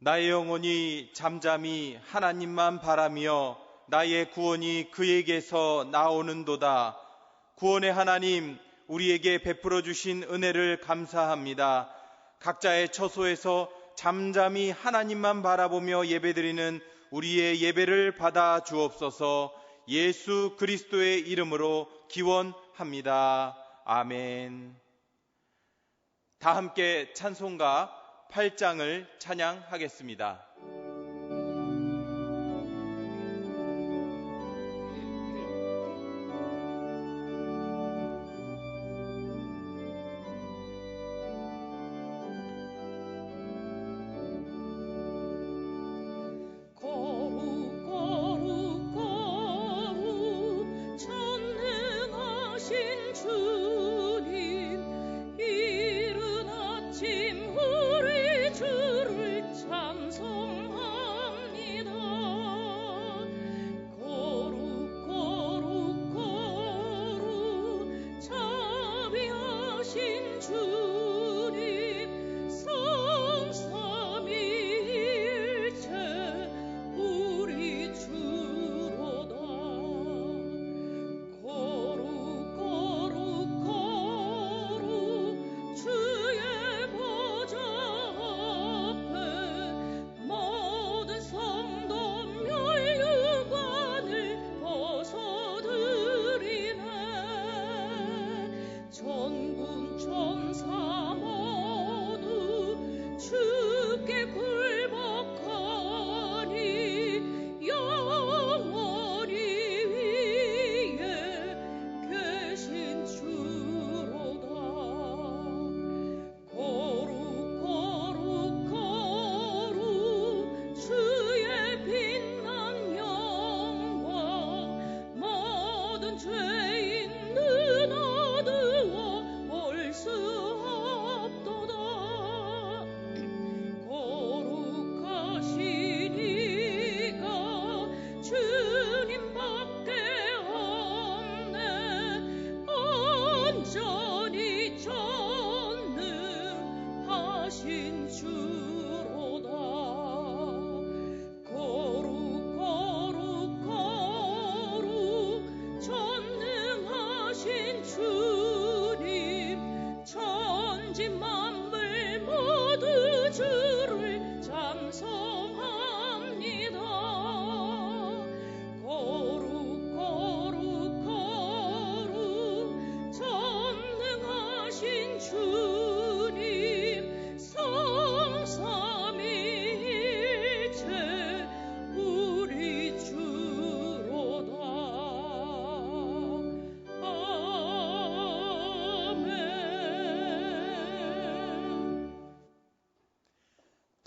나의 영혼이 잠잠히 하나님만 바라며 나의 구원이 그에게서 나오는도다. 구원의 하나님, 우리에게 베풀어 주신 은혜를 감사합니다. 각자의 처소에서 잠잠히 하나님만 바라보며 예배드리는 우리의 예배를 받아 주옵소서. 예수 그리스도의 이름으로 기원합니다. 아멘. 다 함께 찬송가 8장을 찬양하겠습니다.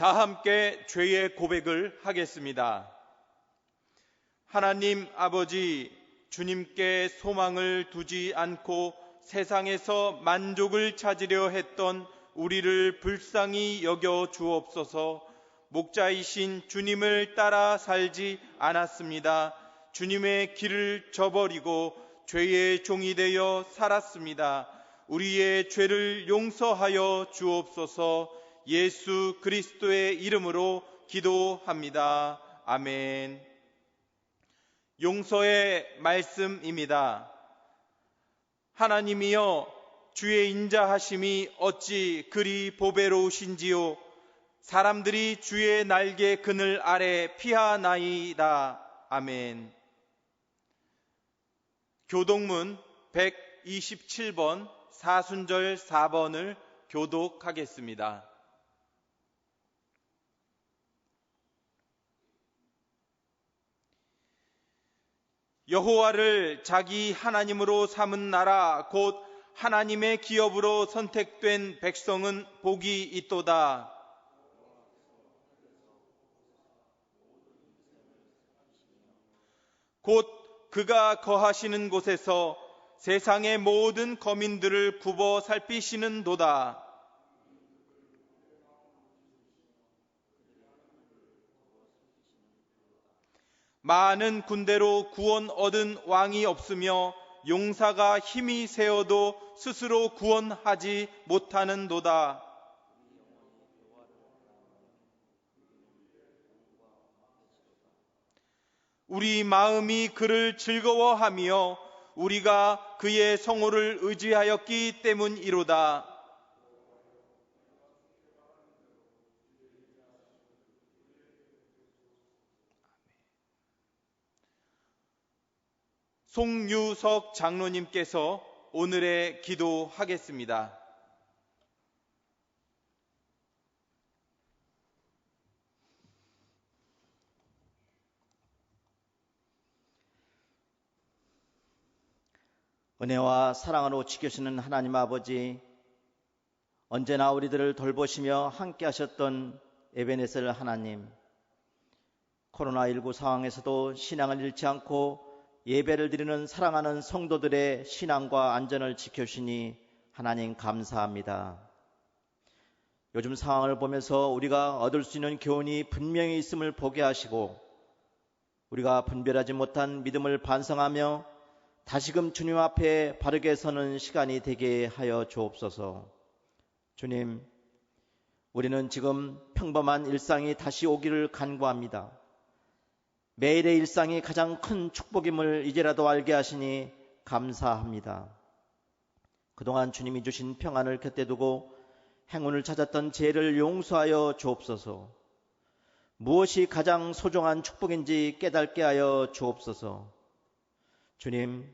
다 함께 죄의 고백을 하겠습니다. 하나님 아버지, 주님께 소망을 두지 않고 세상에서 만족을 찾으려 했던 우리를 불쌍히 여겨 주옵소서. 목자이신 주님을 따라 살지 않았습니다. 주님의 길을 저버리고 죄의 종이 되어 살았습니다. 우리의 죄를 용서하여 주옵소서. 예수 그리스도의 이름으로 기도합니다. 아멘. 용서의 말씀입니다. 하나님이여, 주의 인자하심이 어찌 그리 보배로우신지요. 사람들이 주의 날개 그늘 아래 피하나이다. 아멘. 교독문 127번 사순절 4번을 교독하겠습니다. 여호와를 자기 하나님으로 삼은 나라 곧 하나님의 기업으로 선택된 백성은 복이 있도다. 곧 그가 거하시는 곳에서 세상의 모든 거민들을 굽어 살피시는도다. 많은 군대로 구원 얻은 왕이 없으며 용사가 힘이 세어도 스스로 구원하지 못하는도다. 우리 마음이 그를 즐거워하며 우리가 그의 성호를 의지하였기 때문이로다. 송유석 장로님께서 오늘의 기도하겠습니다. 은혜와 사랑으로 지켜주시는 하나님 아버지, 언제나 우리들을 돌보시며 함께 하셨던 에베네셀 하나님, 코로나19 상황에서도 신앙을 잃지 않고 예배를 드리는 사랑하는 성도들의 신앙과 안전을 지켜주시니 하나님 감사합니다. 요즘 상황을 보면서 우리가 얻을 수 있는 교훈이 분명히 있음을 보게 하시고 우리가 분별하지 못한 믿음을 반성하며 다시금 주님 앞에 바르게 서는 시간이 되게 하여 주옵소서. 주님, 우리는 지금 평범한 일상이 다시 오기를 간구합니다. 매일의 일상이 가장 큰 축복임을 이제라도 알게 하시니 감사합니다. 그동안 주님이 주신 평안을 곁에 두고 행운을 찾았던 죄를 용서하여 주옵소서. 무엇이 가장 소중한 축복인지 깨닫게 하여 주옵소서. 주님,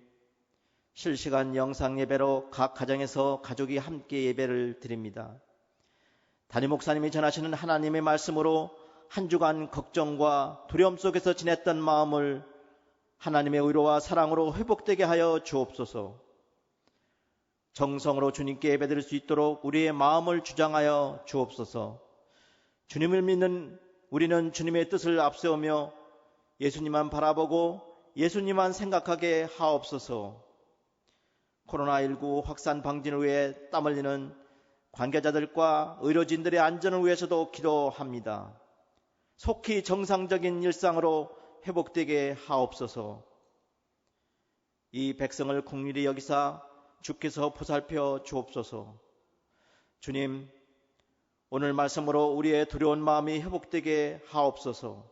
실시간 영상 예배로 각 가정에서 가족이 함께 예배를 드립니다. 담임 목사님이 전하시는 하나님의 말씀으로 한 주간 걱정과 두려움 속에서 지냈던 마음을 하나님의 위로와 사랑으로 회복되게 하여 주옵소서. 정성으로 주님께 예배드릴 수 있도록 우리의 마음을 주장하여 주옵소서. 주님을 믿는 우리는 주님의 뜻을 앞세우며 예수님만 바라보고 예수님만 생각하게 하옵소서. 코로나19 확산 방진을 위해 땀 흘리는 관계자들과 의료진들의 안전을 위해서도 기도합니다. 속히 정상적인 일상으로 회복되게 하옵소서. 이 백성을 긍휼히 여기사 주께서 보살펴 주옵소서. 주님, 오늘 말씀으로 우리의 두려운 마음이 회복되게 하옵소서.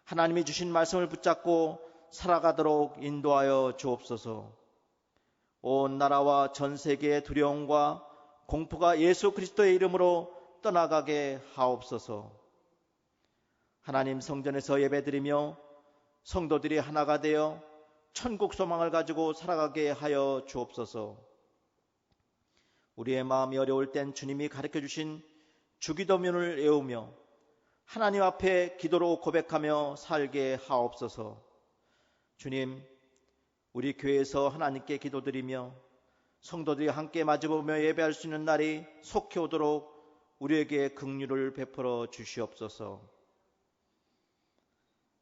하나님이 주신 말씀을 붙잡고 살아가도록 인도하여 주옵소서. 온 나라와 전 세계의 두려움과 공포가 예수 그리스도의 이름으로 떠나가게 하옵소서. 하나님 성전에서 예배드리며 성도들이 하나가 되어 천국 소망을 가지고 살아가게 하여 주옵소서. 우리의 마음이 어려울 땐 주님이 가르쳐 주신 주기도문을 외우며 하나님 앞에 기도로 고백하며 살게 하옵소서. 주님, 우리 교회에서 하나님께 기도드리며 성도들이 함께 마주보며 예배할 수 있는 날이 속히 오도록 우리에게 긍휼을 베풀어 주시옵소서.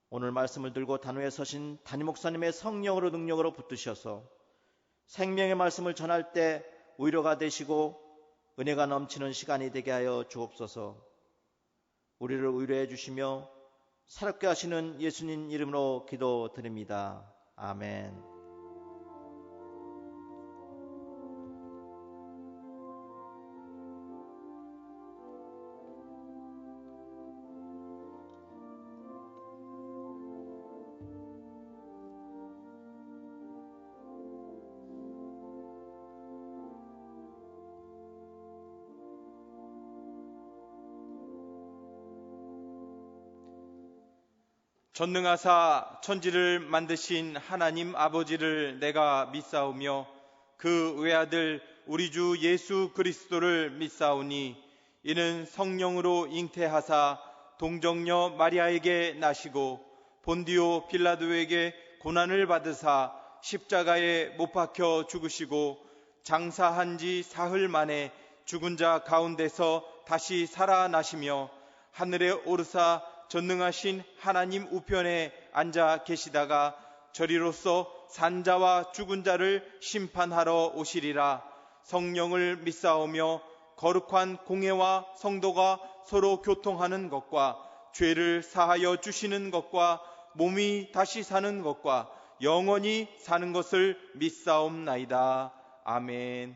오늘 말씀을 들고 단위에 서신 담임 목사님의 성령으로 능력으로 붙드셔서 생명의 말씀을 전할 때 위로가 되시고 은혜가 넘치는 시간이 되게 하여 주옵소서. 우리를 위로해 주시며 살게 하시는 예수님 이름으로 기도드립니다. 아멘. 전능하사 천지를 만드신 하나님 아버지를 내가 믿사오며 그 외아들 우리 주 예수 그리스도를 믿사오니 이는 성령으로 잉태하사 동정녀 마리아에게 나시고 본디오 빌라도에게 고난을 받으사 십자가에 못 박혀 죽으시고 장사한 지 사흘 만에 죽은 자 가운데서 다시 살아나시며 하늘에 오르사 전능하신 하나님 우편에 앉아 계시다가 저리로서 산자와 죽은 자를 심판하러 오시리라. 성령을 믿사오며 거룩한 공회와 성도가 서로 교통하는 것과 죄를 사하여 주시는 것과 몸이 다시 사는 것과 영원히 사는 것을 믿사옵나이다. 아멘.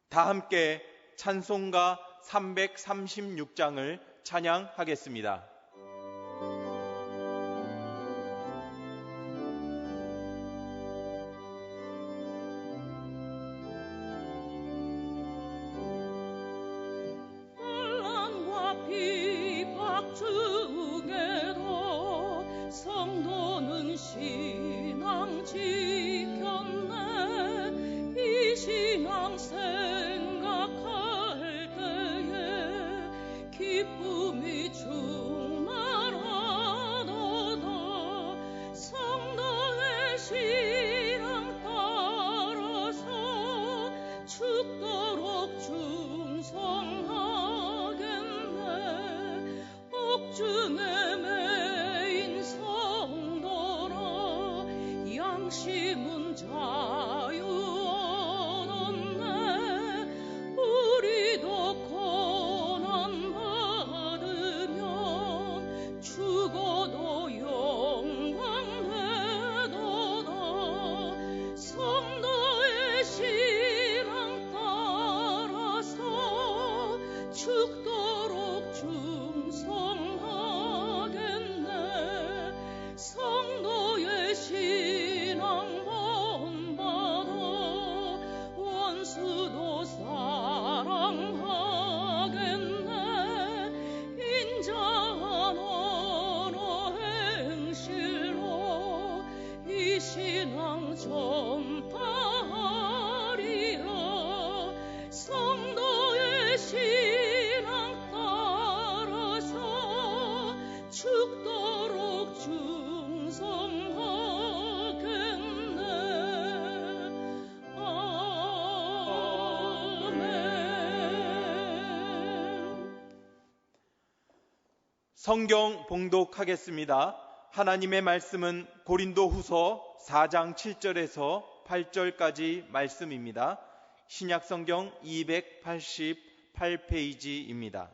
다 함께 찬송가 336장을 찬양하겠습니다. 기쁨이 충만하도다. 성도의 신앙 따라서 죽도록 충성하겠네. 옥중에 매인 성도라 양심은 자유 얻었네. 우리도 고난 받으면 죽어도 영광 되도다. 성도의 신앙 따라서 죽도록 충성하겠네. 성도의 신앙 본받아 원수도 사랑하겠네. 인자한 언어 행실로 이 신앙 전파하리라. 성도의 신앙 따라서 죽도록 충성하겠네. 아멘. 성경 봉독하겠습니다. 하나님의 말씀은 고린도후서 4장 7절에서 8절까지 말씀입니다. 신약성경 288페이지입니다.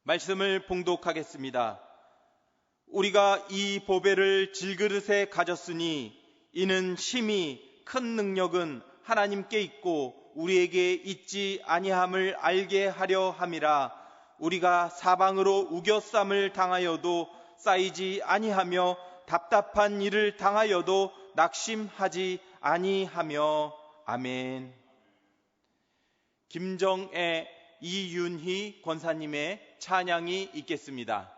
말씀을 봉독하겠습니다. 우리가 이 보배를 질그릇에 가졌으니 이는 심히 큰 능력은 하나님께 있고 우리에게 있지 아니함을 알게 하려 함이라. 우리가 사방으로 우겨쌈을 당하여도 쌓이지 아니하며 답답한 일을 당하여도 낙심하지 아니하며. 아멘. 김정애 이윤희 권사님의 찬양이 있겠습니다.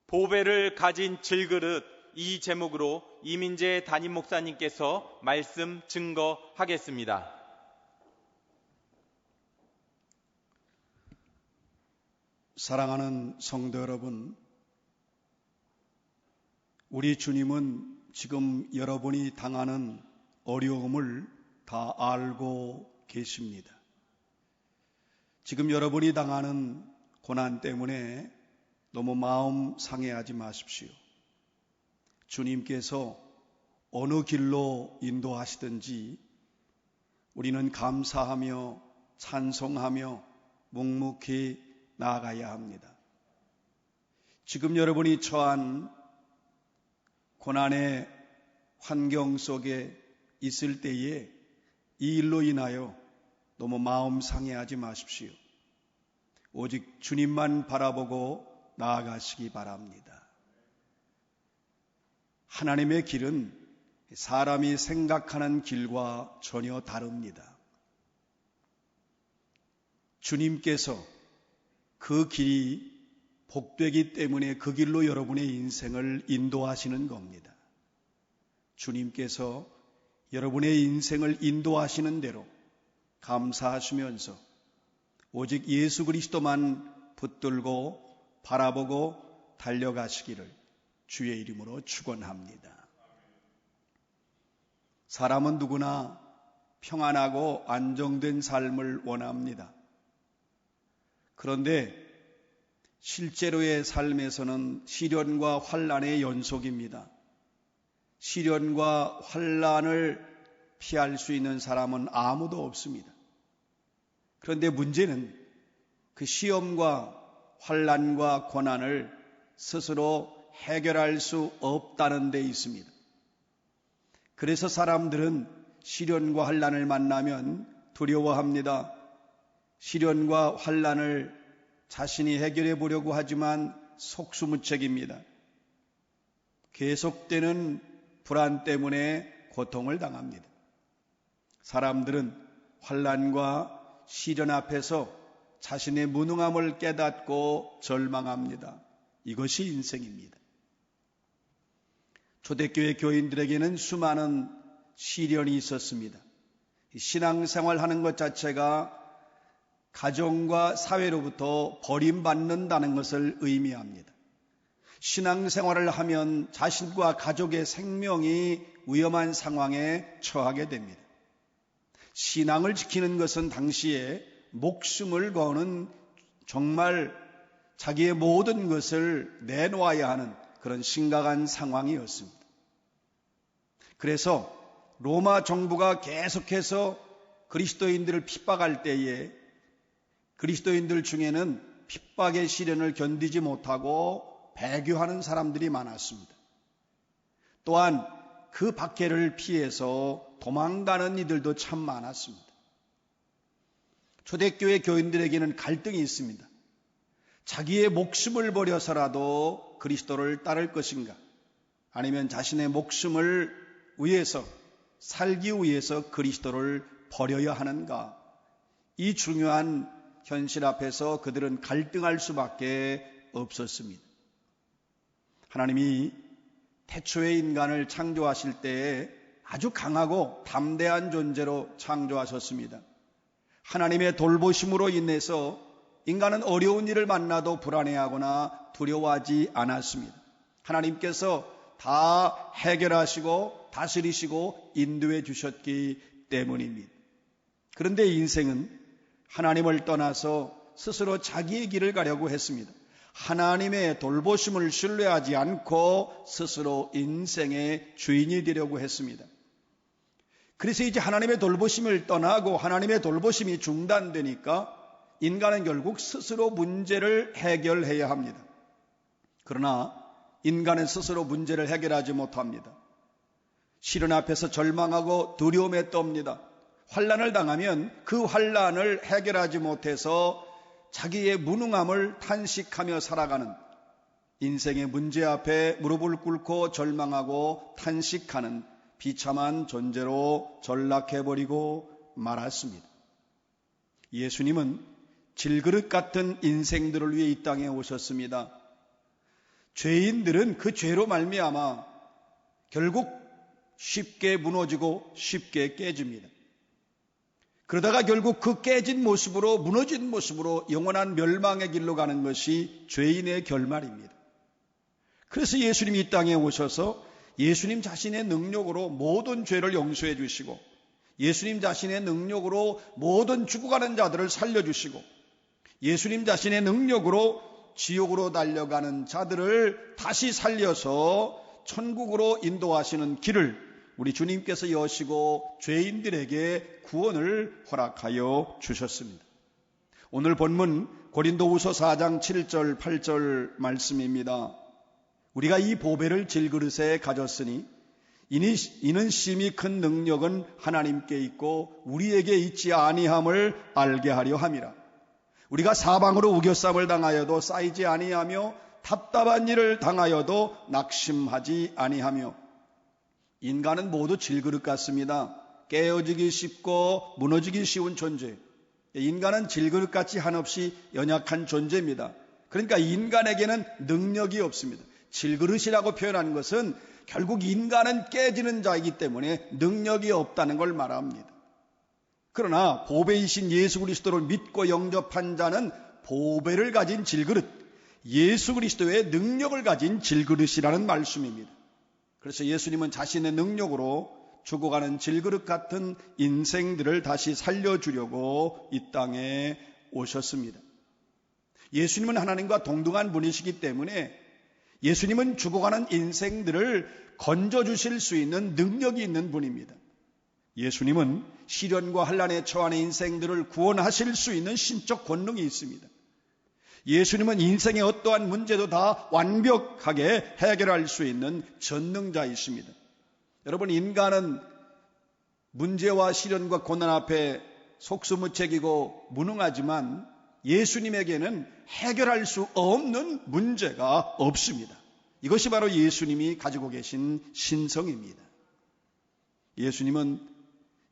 보배를 가진 질그릇, 이 제목으로 이민재 담임 목사님께서 말씀 증거하겠습니다. 사랑하는 성도 여러분, 우리 주님은 지금 여러분이 당하는 어려움을 다 알고 계십니다. 지금 여러분이 당하는 고난 때문에 너무 마음 상해하지 마십시오. 주님께서 어느 길로 인도하시든지 우리는 감사하며 찬송하며 묵묵히 나아가야 합니다. 지금 여러분이 처한 고난의 환경 속에 있을 때에 이 일로 인하여 너무 마음 상해하지 마십시오. 오직 주님만 바라보고 나아가시기 바랍니다. 하나님의 길은 사람이 생각하는 길과 전혀 다릅니다. 주님께서 그 길이 복되기 때문에 그 길로 여러분의 인생을 인도하시는 겁니다. 주님께서 여러분의 인생을 인도하시는 대로 감사하시면서 오직 예수 그리스도만 붙들고 바라보고 달려가시기를 주의 이름으로 축원합니다. 사람은 누구나 평안하고 안정된 삶을 원합니다. 그런데 실제로의 삶에서는 시련과 환난의 연속입니다. 시련과 환난을 피할 수 있는 사람은 아무도 없습니다. 그런데 문제는 그 시험과 환난과 고난을 스스로 해결할 수 없다는 데 있습니다. 그래서 사람들은 시련과 환난을 만나면 두려워합니다. 시련과 환난을 자신이 해결해 보려고 하지만 속수무책입니다. 계속되는 불안 때문에 고통을 당합니다. 사람들은 환난과 시련 앞에서 자신의 무능함을 깨닫고 절망합니다. 이것이 인생입니다. 초대교회 교인들에게는 수많은 시련이 있었습니다. 신앙생활하는 것 자체가 가정과 사회로부터 버림받는다는 것을 의미합니다. 신앙생활을 하면 자신과 가족의 생명이 위험한 상황에 처하게 됩니다. 신앙을 지키는 것은 당시에 목숨을 거는 정말 자기의 모든 것을 내놓아야 하는 그런 심각한 상황이었습니다. 그래서 로마 정부가 계속해서 그리스도인들을 핍박할 때에 그리스도인들 중에는 핍박의 시련을 견디지 못하고 배교하는 사람들이 많았습니다. 또한 그 박해를 피해서 도망가는 이들도 참 많았습니다. 초대교회 교인들에게는 갈등이 있습니다. 자기의 목숨을 버려서라도 그리스도를 따를 것인가, 아니면 자신의 목숨을 위해서 살기 위해서 그리스도를 버려야 하는가, 이 중요한 현실 앞에서 그들은 갈등할 수밖에 없었습니다. 하나님이 태초의 인간을 창조하실 때에 아주 강하고 담대한 존재로 창조하셨습니다. 하나님의 돌보심으로 인해서 인간은 어려운 일을 만나도 불안해하거나 두려워하지 않았습니다. 하나님께서 다 해결하시고 다스리시고 인도해 주셨기 때문입니다. 그런데 인생은 하나님을 떠나서 스스로 자기의 길을 가려고 했습니다. 하나님의 돌보심을 신뢰하지 않고 스스로 인생의 주인이 되려고 했습니다. 그래서 이제 하나님의 돌보심을 떠나고 하나님의 돌보심이 중단되니까 인간은 결국 스스로 문제를 해결해야 합니다. 그러나 인간은 스스로 문제를 해결하지 못합니다. 시련 앞에서 절망하고 두려움에 떱니다. 환난을 당하면 그 환난을 해결하지 못해서 자기의 무능함을 탄식하며 살아가는, 인생의 문제 앞에 무릎을 꿇고 절망하고 탄식하는 비참한 존재로 전락해버리고 말았습니다. 예수님은 질그릇 같은 인생들을 위해 이 땅에 오셨습니다. 죄인들은 그 죄로 말미암아 결국 쉽게 무너지고 쉽게 깨집니다. 그러다가 결국 그 깨진 모습으로, 무너진 모습으로 영원한 멸망의 길로 가는 것이 죄인의 결말입니다. 그래서 예수님이 이 땅에 오셔서 예수님 자신의 능력으로 모든 죄를 용서해 주시고, 예수님 자신의 능력으로 모든 죽어가는 자들을 살려주시고, 예수님 자신의 능력으로 지옥으로 달려가는 자들을 다시 살려서 천국으로 인도하시는 길을 우리 주님께서 여시고 죄인들에게 구원을 허락하여 주셨습니다. 오늘 본문 고린도후서 4장 7절 8절 말씀입니다. 우리가 이 보배를 질그릇에 가졌으니 이는 심히 큰 능력은 하나님께 있고 우리에게 있지 아니함을 알게 하려 함이라. 우리가 사방으로 우겨쌈을 당하여도 쌓이지 아니하며 답답한 일을 당하여도 낙심하지 아니하며. 인간은 모두 질그릇 같습니다. 깨어지기 쉽고 무너지기 쉬운 존재. 인간은 질그릇같이 한없이 연약한 존재입니다. 그러니까 인간에게는 능력이 없습니다. 질그릇이라고 표현한 것은 결국 인간은 깨지는 자이기 때문에 능력이 없다는 걸 말합니다. 그러나 보배이신 예수 그리스도를 믿고 영접한 자는 보배를 가진 질그릇, 예수 그리스도의 능력을 가진 질그릇이라는 말씀입니다. 그래서 예수님은 자신의 능력으로 죽어가는 질그릇 같은 인생들을 다시 살려주려고 이 땅에 오셨습니다. 예수님은 하나님과 동등한 분이시기 때문에 예수님은 죽어가는 인생들을 건져주실 수 있는 능력이 있는 분입니다. 예수님은 시련과 환난에 처한 인생들을 구원하실 수 있는 신적 권능이 있습니다. 예수님은 인생의 어떠한 문제도 다 완벽하게 해결할 수 있는 전능자이십니다. 여러분, 인간은 문제와 시련과 고난 앞에 속수무책이고 무능하지만 예수님에게는 해결할 수 없는 문제가 없습니다. 이것이 바로 예수님이 가지고 계신 신성입니다. 예수님은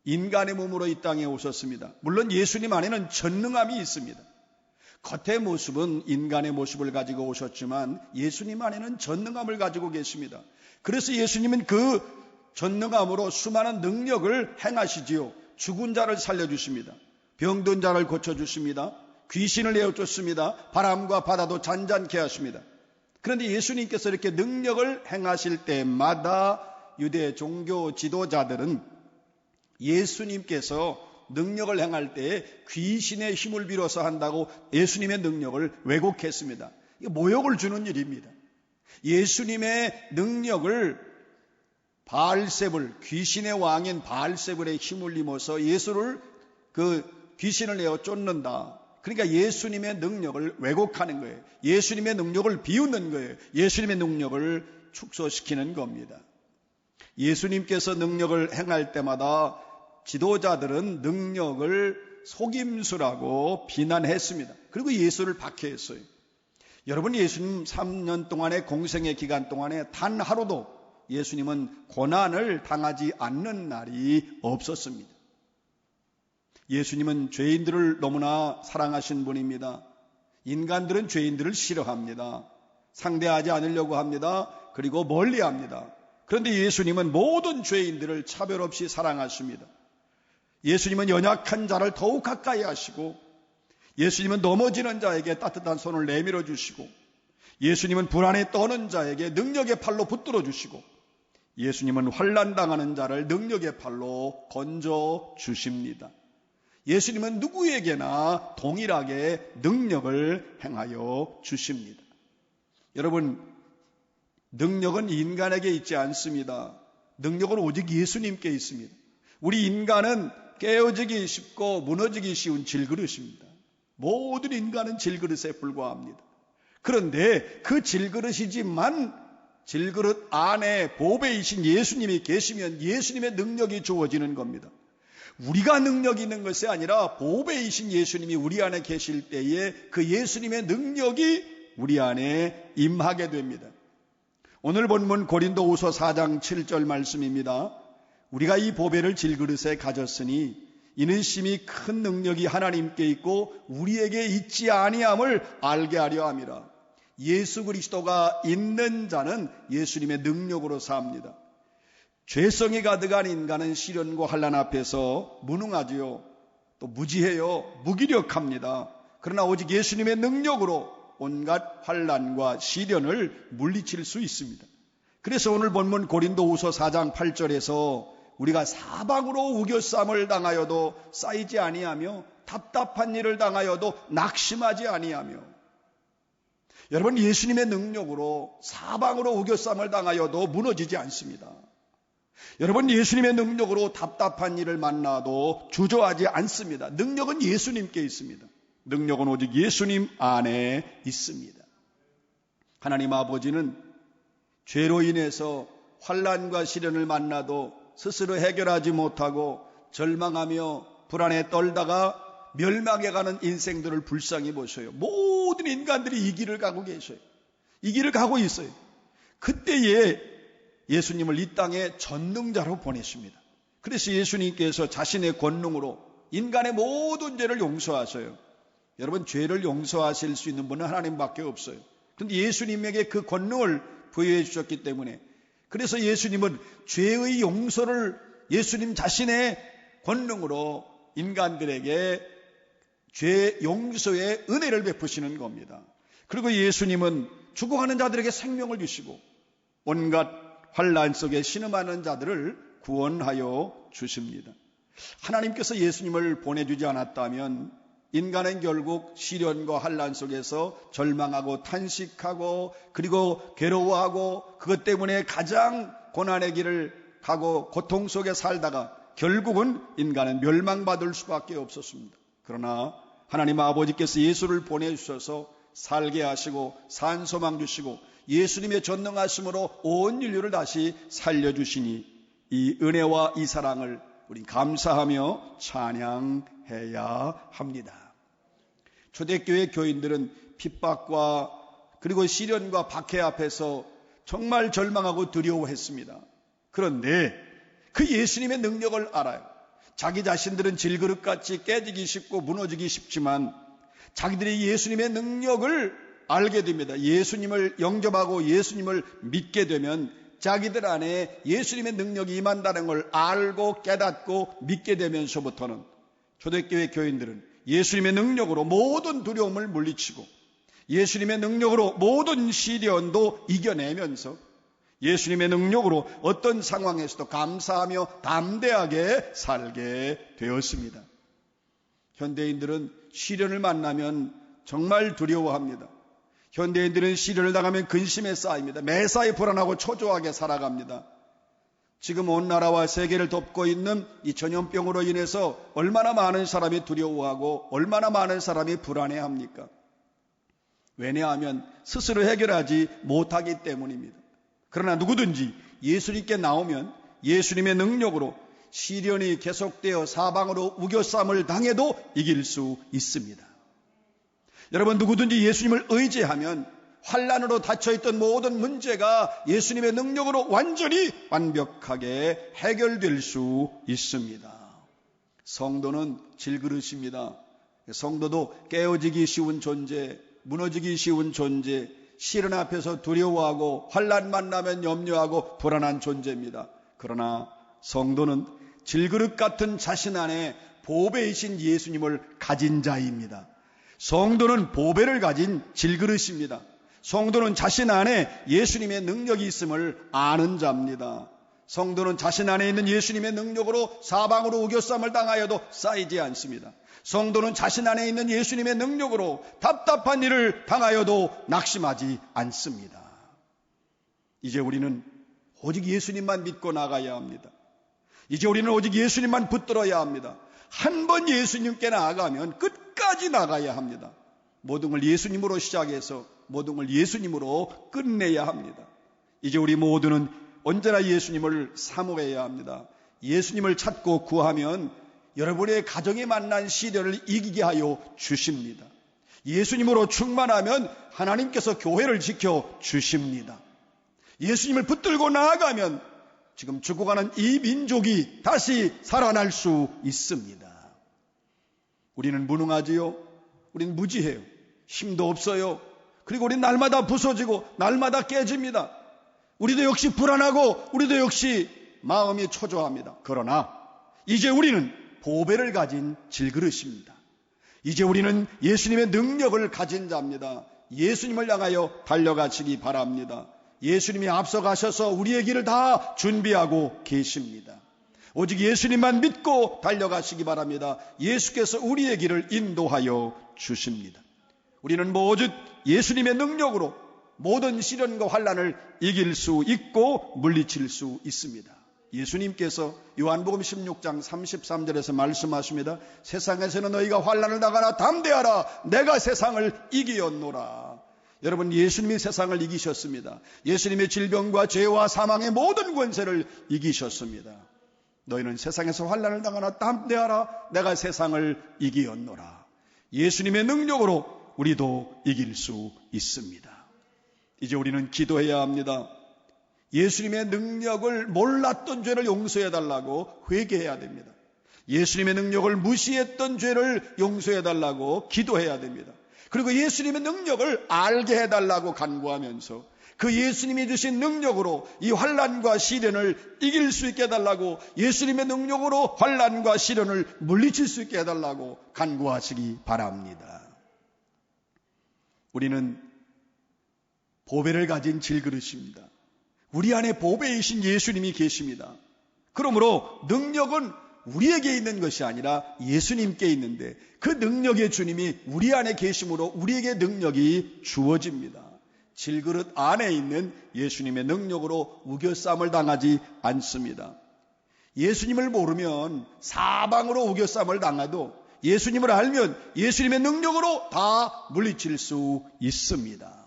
인간의 몸으로 이 땅에 오셨습니다. 물론 예수님 안에는 전능함이 있습니다. 겉의 모습은 인간의 모습을 가지고 오셨지만 예수님 안에는 전능함을 가지고 계십니다. 그래서 예수님은 그 전능함으로 수많은 능력을 행하시지요. 죽은 자를 살려주십니다. 병든 자를 고쳐주십니다. 귀신을 내어쫓습니다. 바람과 바다도 잔잔케 하십니다. 그런데 예수님께서 이렇게 능력을 행하실 때마다 유대 종교 지도자들은 예수님께서 능력을 행할 때 귀신의 힘을 빌어서 한다고 예수님의 능력을 왜곡했습니다. 이게 모욕을 주는 일입니다. 예수님의 능력을 바알세불, 귀신의 왕인 바알세불의 힘을 입어서 예수를 귀신을 내어 쫓는다. 그러니까 예수님의 능력을 왜곡하는 거예요. 예수님의 능력을 비웃는 거예요. 예수님의 능력을 축소시키는 겁니다. 예수님께서 능력을 행할 때마다 지도자들은 능력을 속임수라고 비난했습니다. 그리고 예수를 박해했어요. 여러분, 예수님 3년 동안의 공생의 기간 동안에 단 하루도 예수님은 고난을 당하지 않는 날이 없었습니다. 예수님은 죄인들을 너무나 사랑하신 분입니다. 인간들은 죄인들을 싫어합니다. 상대하지 않으려고 합니다. 그리고 멀리합니다. 그런데 예수님은 모든 죄인들을 차별 없이 사랑하십니다. 예수님은 연약한 자를 더욱 가까이 하시고, 예수님은 넘어지는 자에게 따뜻한 손을 내밀어 주시고, 예수님은 불안에 떠는 자에게 능력의 팔로 붙들어 주시고, 예수님은 환난당하는 자를 능력의 팔로 건져 주십니다. 예수님은 누구에게나 동일하게 능력을 행하여 주십니다. 여러분, 능력은 인간에게 있지 않습니다. 능력은 오직 예수님께 있습니다. 우리 인간은 깨어지기 쉽고 무너지기 쉬운 질그릇입니다. 모든 인간은 질그릇에 불과합니다. 그런데 그 질그릇이지만 질그릇 안에 보배이신 예수님이 계시면 예수님의 능력이 주어지는 겁니다. 우리가 능력이 있는 것이 아니라 보배이신 예수님이 우리 안에 계실 때에 그 예수님의 능력이 우리 안에 임하게 됩니다. 오늘 본문 고린도후서 4장 7절 말씀입니다. 우리가 이 보배를 질그릇에 가졌으니 이는 심히 큰 능력이 하나님께 있고 우리에게 있지 아니함을 알게 하려 함이라. 예수 그리스도가 있는 자는 예수님의 능력으로 삽니다. 죄성이 가득한 인간은 시련과 환난 앞에서 무능하지요. 또 무지해요. 무기력합니다. 그러나 오직 예수님의 능력으로 온갖 환난과 시련을 물리칠 수 있습니다. 그래서 오늘 본문 고린도후서 4장 8절에서 우리가 사방으로 우겨쌈을 당하여도 쌓이지 아니하며 답답한 일을 당하여도 낙심하지 아니하며, 여러분, 예수님의 능력으로 사방으로 우겨쌈을 당하여도 무너지지 않습니다. 여러분, 예수님의 능력으로 답답한 일을 만나도 주저하지 않습니다. 능력은 예수님께 있습니다. 능력은 오직 예수님 안에 있습니다. 하나님 아버지는 죄로 인해서 환난과 시련을 만나도 스스로 해결하지 못하고 절망하며 불안에 떨다가 멸망해가는 인생들을 불쌍히 보셔요. 모든 인간들이 이 길을 가고 계셔요. 이 길을 가고 있어요. 그때에 예수님을 이 땅에 전능자로 보내십니다. 그래서 예수님께서 자신의 권능으로 인간의 모든 죄를 용서하셔요. 여러분, 죄를 용서하실 수 있는 분은 하나님밖에 없어요. 그런데 예수님에게 그 권능을 부여해 주셨기 때문에, 그래서 예수님은 죄의 용서를 예수님 자신의 권능으로 인간들에게 죄 용서의 은혜를 베푸시는 겁니다. 그리고 예수님은 죽어가는 자들에게 생명을 주시고 온갖 환난 속에 신음하는 자들을 구원하여 주십니다. 하나님께서 예수님을 보내주지 않았다면 인간은 결국 시련과 환난 속에서 절망하고 탄식하고 그리고 괴로워하고 그것 때문에 가장 고난의 길을 가고 고통 속에 살다가 결국은 인간은 멸망받을 수밖에 없었습니다. 그러나 하나님 아버지께서 예수를 보내주셔서 살게 하시고 산소망 주시고 예수님의 전능하심으로 온 인류를 다시 살려주시니 이 은혜와 이 사랑을 우리 감사하며 찬양해야 합니다. 초대교회 교인들은 핍박과 그리고 시련과 박해 앞에서 정말 절망하고 두려워했습니다. 그런데 그 예수님의 능력을 알아요. 자기 자신들은 질그릇같이 깨지기 쉽고 무너지기 쉽지만 자기들이 예수님의 능력을 알게 됩니다. 예수님을 영접하고 예수님을 믿게 되면 자기들 안에 예수님의 능력이 임한다는 걸 알고 깨닫고 믿게 되면서부터는 초대교회 교인들은 예수님의 능력으로 모든 두려움을 물리치고 예수님의 능력으로 모든 시련도 이겨내면서 예수님의 능력으로 어떤 상황에서도 감사하며 담대하게 살게 되었습니다. 현대인들은 시련을 만나면 정말 두려워합니다. 현대인들은 시련을 당하면 근심에 쌓입니다. 매사에 불안하고 초조하게 살아갑니다. 지금 온 나라와 세계를 덮고 있는 이 전염병으로 인해서 얼마나 많은 사람이 두려워하고 얼마나 많은 사람이 불안해합니까? 왜냐하면 스스로 해결하지 못하기 때문입니다. 그러나 누구든지 예수님께 나오면 예수님의 능력으로 시련이 계속되어 사방으로 우겨쌈을 당해도 이길 수 있습니다. 여러분, 누구든지 예수님을 의지하면 환난으로 닫혀있던 모든 문제가 예수님의 능력으로 완전히 완벽하게 해결될 수 있습니다. 성도는 질그릇입니다. 성도도 깨어지기 쉬운 존재, 무너지기 쉬운 존재, 시련 앞에서 두려워하고 환난 만나면 염려하고 불안한 존재입니다. 그러나 성도는 질그릇 같은 자신 안에 보배이신 예수님을 가진 자입니다. 성도는 보배를 가진 질그릇입니다. 성도는 자신 안에 예수님의 능력이 있음을 아는 자입니다. 성도는 자신 안에 있는 예수님의 능력으로 사방으로 우겨쌈을 당하여도 쌓이지 않습니다. 성도는 자신 안에 있는 예수님의 능력으로 답답한 일을 당하여도 낙심하지 않습니다. 이제 우리는 오직 예수님만 믿고 나가야 합니다. 이제 우리는 오직 예수님만 붙들어야 합니다. 한 번 예수님께 나아가면 끝까지 나가야 합니다. 모든 걸 예수님으로 시작해서 모든 걸 예수님으로 끝내야 합니다. 이제 우리 모두는 언제나 예수님을 사모해야 합니다. 예수님을 찾고 구하면 여러분의 가정에 만난 시련을 이기게 하여 주십니다. 예수님으로 충만하면 하나님께서 교회를 지켜 주십니다. 예수님을 붙들고 나아가면 지금 죽어가는 이 민족이 다시 살아날 수 있습니다. 우리는 무능하지요. 우리는 무지해요. 힘도 없어요. 그리고 우리 날마다 부서지고 날마다 깨집니다. 우리도 역시 불안하고 우리도 역시 마음이 초조합니다. 그러나 이제 우리는 보배를 가진 질그릇입니다. 이제 우리는 예수님의 능력을 가진 자입니다. 예수님을 향하여 달려가시기 바랍니다. 예수님이 앞서가셔서 우리의 길을 다 준비하고 계십니다. 오직 예수님만 믿고 달려가시기 바랍니다. 예수께서 우리의 길을 인도하여 주십니다. 우리는 오직 예수님의 능력으로 모든 시련과 환난을 이길 수 있고 물리칠 수 있습니다. 예수님께서 요한복음 16장 33절에서 말씀하십니다. 세상에서는 너희가 환난을 당하나 담대하라. 내가 세상을 이기었노라. 여러분, 예수님이 세상을 이기셨습니다. 예수님의 질병과 죄와 사망의 모든 권세를 이기셨습니다. 너희는 세상에서 환난을 당하나 담대하라. 내가 세상을 이기었노라. 예수님의 능력으로 우리도 이길 수 있습니다. 이제 우리는 기도해야 합니다. 예수님의 능력을 몰랐던 죄를 용서해달라고 회개해야 됩니다. 예수님의 능력을 무시했던 죄를 용서해달라고 기도해야 됩니다. 그리고 예수님의 능력을 알게 해달라고 간구하면서 그 예수님이 주신 능력으로 이 환난과 시련을 이길 수 있게 해달라고, 예수님의 능력으로 환난과 시련을 물리칠 수 있게 해달라고 간구하시기 바랍니다. 우리는 보배를 가진 질그릇입니다. 우리 안에 보배이신 예수님이 계십니다. 그러므로 능력은 우리에게 있는 것이 아니라 예수님께 있는데, 그 능력의 주님이 우리 안에 계심으로 우리에게 능력이 주어집니다. 질그릇 안에 있는 예수님의 능력으로 우겨쌈을 당하지 않습니다. 예수님을 모르면 사방으로 우겨쌈을 당해도 예수님을 알면 예수님의 능력으로 다 물리칠 수 있습니다.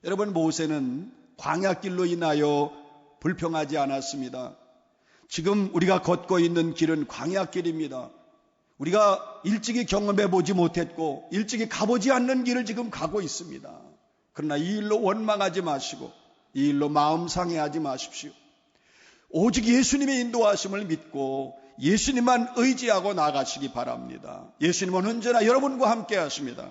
여러분, 모세는 광야길로 인하여 불평하지 않았습니다. 지금 우리가 걷고 있는 길은 광야길입니다. 우리가 일찍이 경험해 보지 못했고 일찍이 가보지 않는 길을 지금 가고 있습니다. 그러나 이 일로 원망하지 마시고 이 일로 마음 상해하지 마십시오. 오직 예수님의 인도하심을 믿고 예수님만 의지하고 나가시기 바랍니다. 예수님은 언제나 여러분과 함께 하십니다.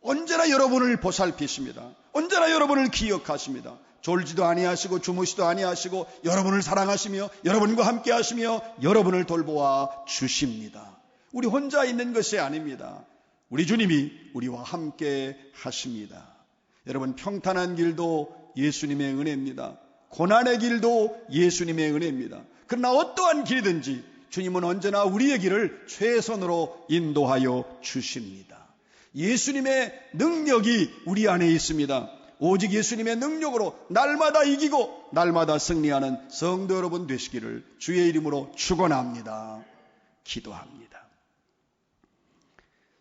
언제나 여러분을 보살피십니다. 언제나 여러분을 기억하십니다. 졸지도 아니하시고 주무시도 아니하시고 여러분을 사랑하시며 여러분과 함께 하시며 여러분을 돌보아 주십니다. 우리 혼자 있는 것이 아닙니다. 우리 주님이 우리와 함께 하십니다. 여러분, 평탄한 길도 예수님의 은혜입니다. 고난의 길도 예수님의 은혜입니다. 그러나 어떠한 길이든지 주님은 언제나 우리의 길을 최선으로 인도하여 주십니다. 예수님의 능력이 우리 안에 있습니다. 오직 예수님의 능력으로 날마다 이기고 날마다 승리하는 성도 여러분 되시기를 주의 이름으로 축원합니다. 기도합니다.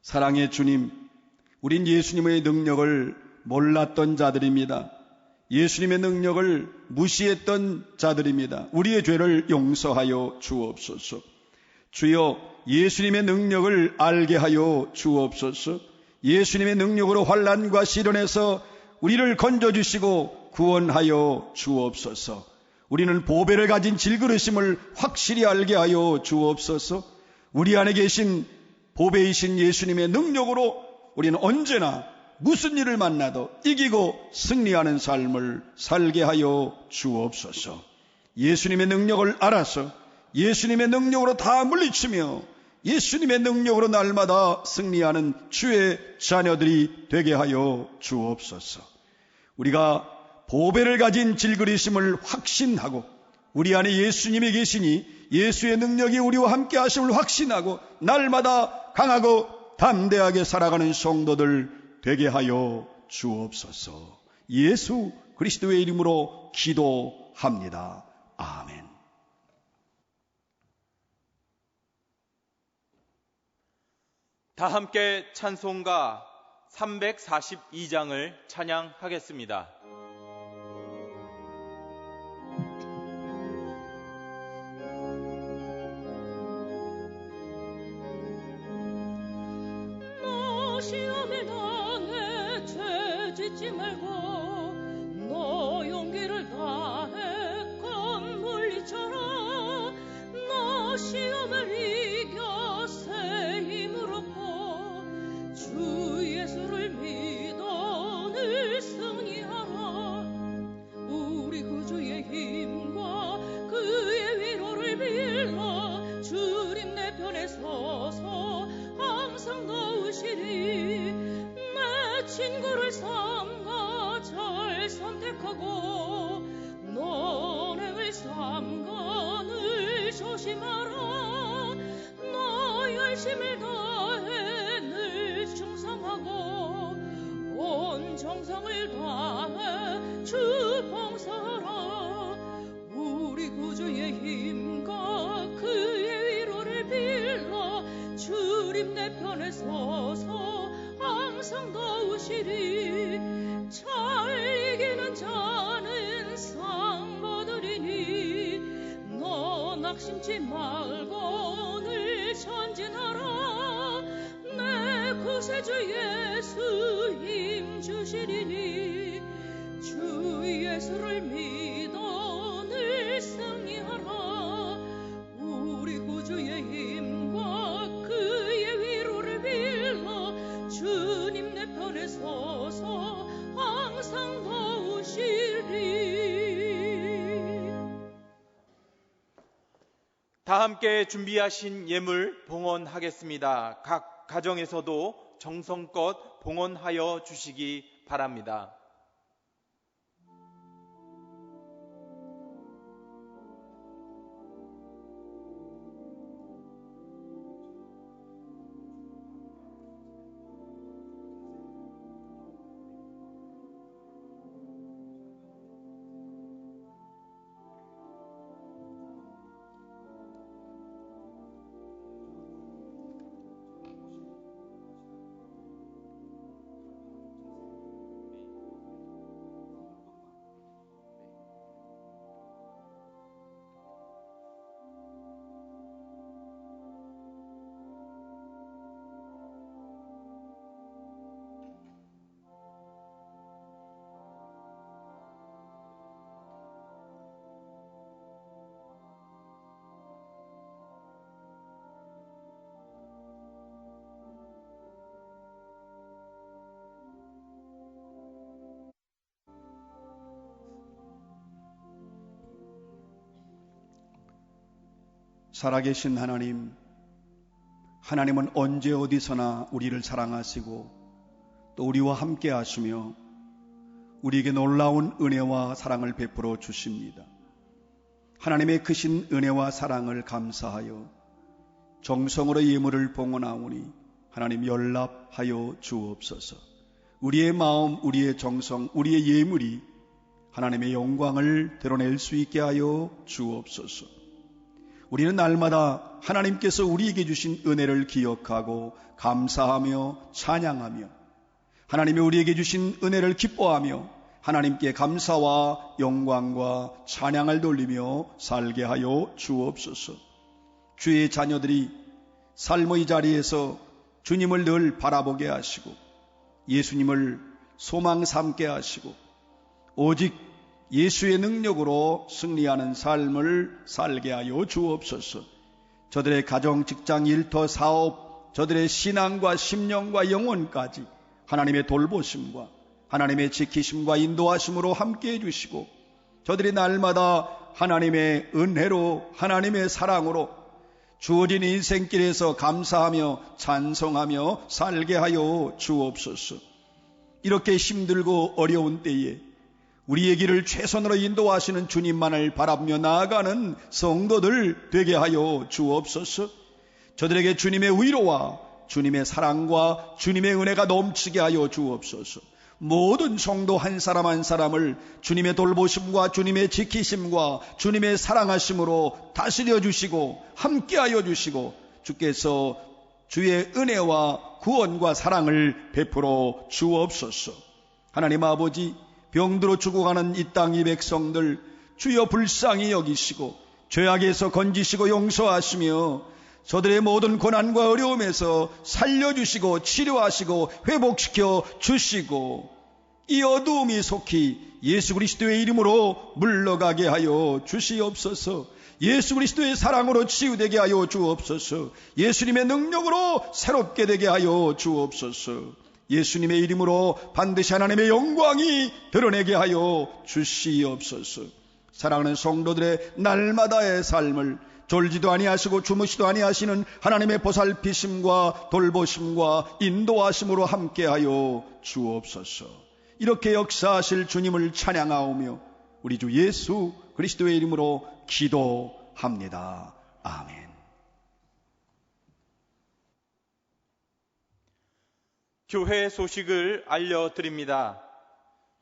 사랑의 주님, 우린 예수님의 능력을 몰랐던 자들입니다. 예수님의 능력을 무시했던 자들입니다. 우리의 죄를 용서하여 주옵소서. 주여, 예수님의 능력을 알게 하여 주옵소서. 예수님의 능력으로 환난과 시련에서 우리를 건져주시고 구원하여 주옵소서. 우리는 보배를 가진 질그릇임을 확실히 알게 하여 주옵소서. 우리 안에 계신 보배이신 예수님의 능력으로 우리는 언제나 무슨 일을 만나도 이기고 승리하는 삶을 살게 하여 주옵소서. 예수님의 능력을 알아서 예수님의 능력으로 다 물리치며 예수님의 능력으로 날마다 승리하는 주의 자녀들이 되게 하여 주옵소서. 우리가 보배를 가진 질그릇임을 확신하고 우리 안에 예수님이 계시니 예수의 능력이 우리와 함께 하심을 확신하고 날마다 강하고 담대하게 살아가는 성도들 되게 하여 주옵소서. 예수 그리스도의 이름으로 기도합니다. 아멘. 다 함께 찬송가 342장을 찬양하겠습니다. 너 시험에 당해 죄 짓지 말고 너 용기를 다해 건 물리쳐라. 너 시험을 이겨 새 힘을 얻고 주 예수를 믿어 늘 주님 내 편에 서서 항상 도우시리. 잘 이기는 자는 상 받으리니 너 낙심치 말고 늘 전진하라. 내 구세주 예수 힘 주시리니 주 예수를 믿어 늘 승리하라. 우리 구주의 힘과 그의 위로를 빌어 주님 내 편에 서서 항상 도우시리. 다 함께 준비하신 예물 봉헌하겠습니다. 각 가정에서도 정성껏 봉헌하여 주시기 바랍니다. 살아계신 하나님, 하나님은 언제 어디서나 우리를 사랑하시고 또 우리와 함께 하시며 우리에게 놀라운 은혜와 사랑을 베풀어 주십니다. 하나님의 크신 은혜와 사랑을 감사하여 정성으로 예물을 봉헌하오니 하나님 연락하여 주옵소서. 우리의 마음, 우리의 정성, 우리의 예물이 하나님의 영광을 드러낼 수 있게 하여 주옵소서. 우리는 날마다 하나님께서 우리에게 주신 은혜를 기억하고 감사하며 찬양하며 하나님이 우리에게 주신 은혜를 기뻐하며 하나님께 감사와 영광과 찬양을 돌리며 살게 하여 주옵소서. 주의 자녀들이 삶의 자리에서 주님을 늘 바라보게 하시고 예수님을 소망 삼게 하시고 오직 예수의 능력으로 승리하는 삶을 살게 하여 주옵소서. 저들의 가정, 직장, 일터, 사업, 저들의 신앙과 심령과 영혼까지 하나님의 돌보심과 하나님의 지키심과 인도하심으로 함께해 주시고 저들이 날마다 하나님의 은혜로 하나님의 사랑으로 주어진 인생길에서 감사하며 찬송하며 살게 하여 주옵소서. 이렇게 힘들고 어려운 때에 우리의 길을 최선으로 인도하시는 주님만을 바라보며 나아가는 성도들 되게 하여 주옵소서. 저들에게 주님의 위로와 주님의 사랑과 주님의 은혜가 넘치게 하여 주옵소서. 모든 성도 한 사람 한 사람을 주님의 돌보심과 주님의 지키심과 주님의 사랑하심으로 다스려 주시고 함께하여 주시고 주께서 주의 은혜와 구원과 사랑을 베풀어 주옵소서. 하나님 아버지, 병들어 죽어가는 이 땅 이 백성들 주여 불쌍히 여기시고 죄악에서 건지시고 용서하시며 저들의 모든 고난과 어려움에서 살려주시고 치료하시고 회복시켜 주시고 이 어두움이 속히 예수 그리스도의 이름으로 물러가게 하여 주시옵소서. 예수 그리스도의 사랑으로 치유되게 하여 주옵소서. 예수님의 능력으로 새롭게 되게 하여 주옵소서. 예수님의 이름으로 반드시 하나님의 영광이 드러내게 하여 주시옵소서. 사랑하는 성도들의 날마다의 삶을 졸지도 아니하시고 주무시도 아니하시는 하나님의 보살피심과 돌보심과 인도하심으로 함께하여 주옵소서. 이렇게 역사하실 주님을 찬양하오며 우리 주 예수 그리스도의 이름으로 기도합니다. 아멘. 교회 소식을 알려드립니다.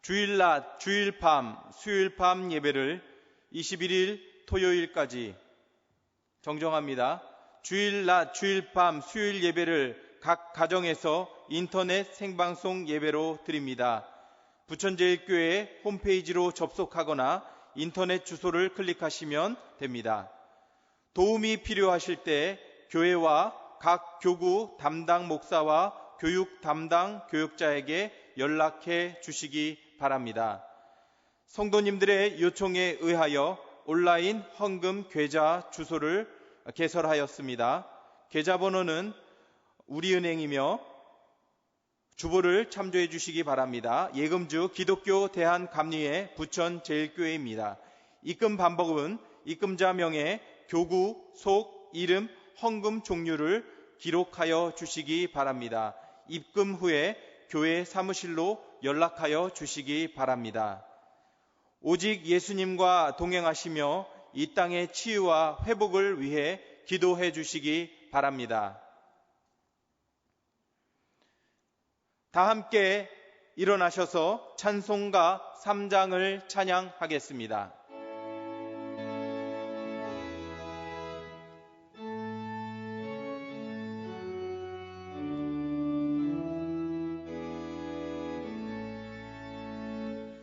주일낮, 주일밤, 수요일밤 예배를 21일 토요일까지 정정합니다. 주일 낮, 주일 밤, 수요일 예배를 각 가정에서 인터넷 생방송 예배로 드립니다. 부천제일교회 홈페이지로 접속하거나 인터넷 주소를 클릭하시면 됩니다. 도움이 필요하실 때 교회와 각 교구 담당 목사와 교육 담당 교역자에게 연락해 주시기 바랍니다. 성도님들의 요청에 의하여 온라인 헌금 계좌 주소를 개설하였습니다. 계좌번호는 우리은행이며 주보를 참조해 주시기 바랍니다. 예금주 기독교 대한감리회 부천제일교회입니다. 입금 방법은 입금자 명의 교구, 속, 이름, 헌금 종류를 기록하여 주시기 바랍니다. 입금 후에 교회 사무실로 연락하여 주시기 바랍니다. 오직 예수님과 동행하시며 이 땅의 치유와 회복을 위해 기도해 주시기 바랍니다. 다 함께 일어나셔서 찬송가 3장을 찬양하겠습니다.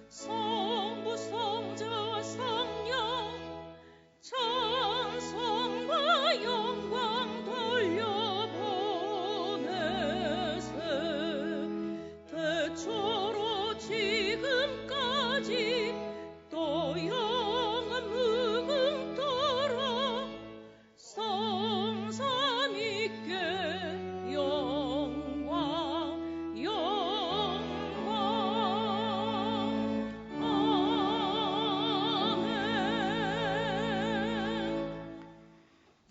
성부 성자 성령 찬송과 영광 돌려보내세 대초로 지금까지 또 영원 무궁토록 성삼위께 영광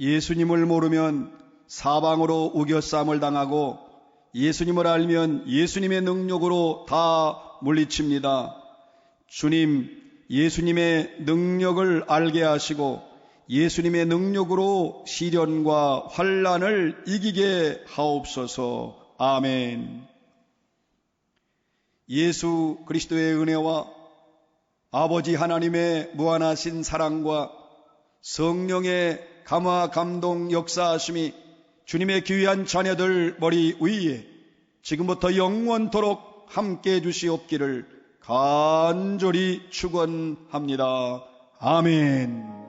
예수님을 모르면 사방으로 우겨쌈을 당하고 예수님을 알면 예수님의 능력으로 다 물리칩니다. 주님, 예수님의 능력을 알게 하시고 예수님의 능력으로 시련과 환난을 이기게 하옵소서. 아멘. 예수 그리스도의 은혜와 아버지 하나님의 무한하신 사랑과 성령의 감화 감동 역사하심이 주님의 귀한 자녀들 머리 위에 지금부터 영원토록 함께해 주시옵기를 간절히 축원합니다. 아멘.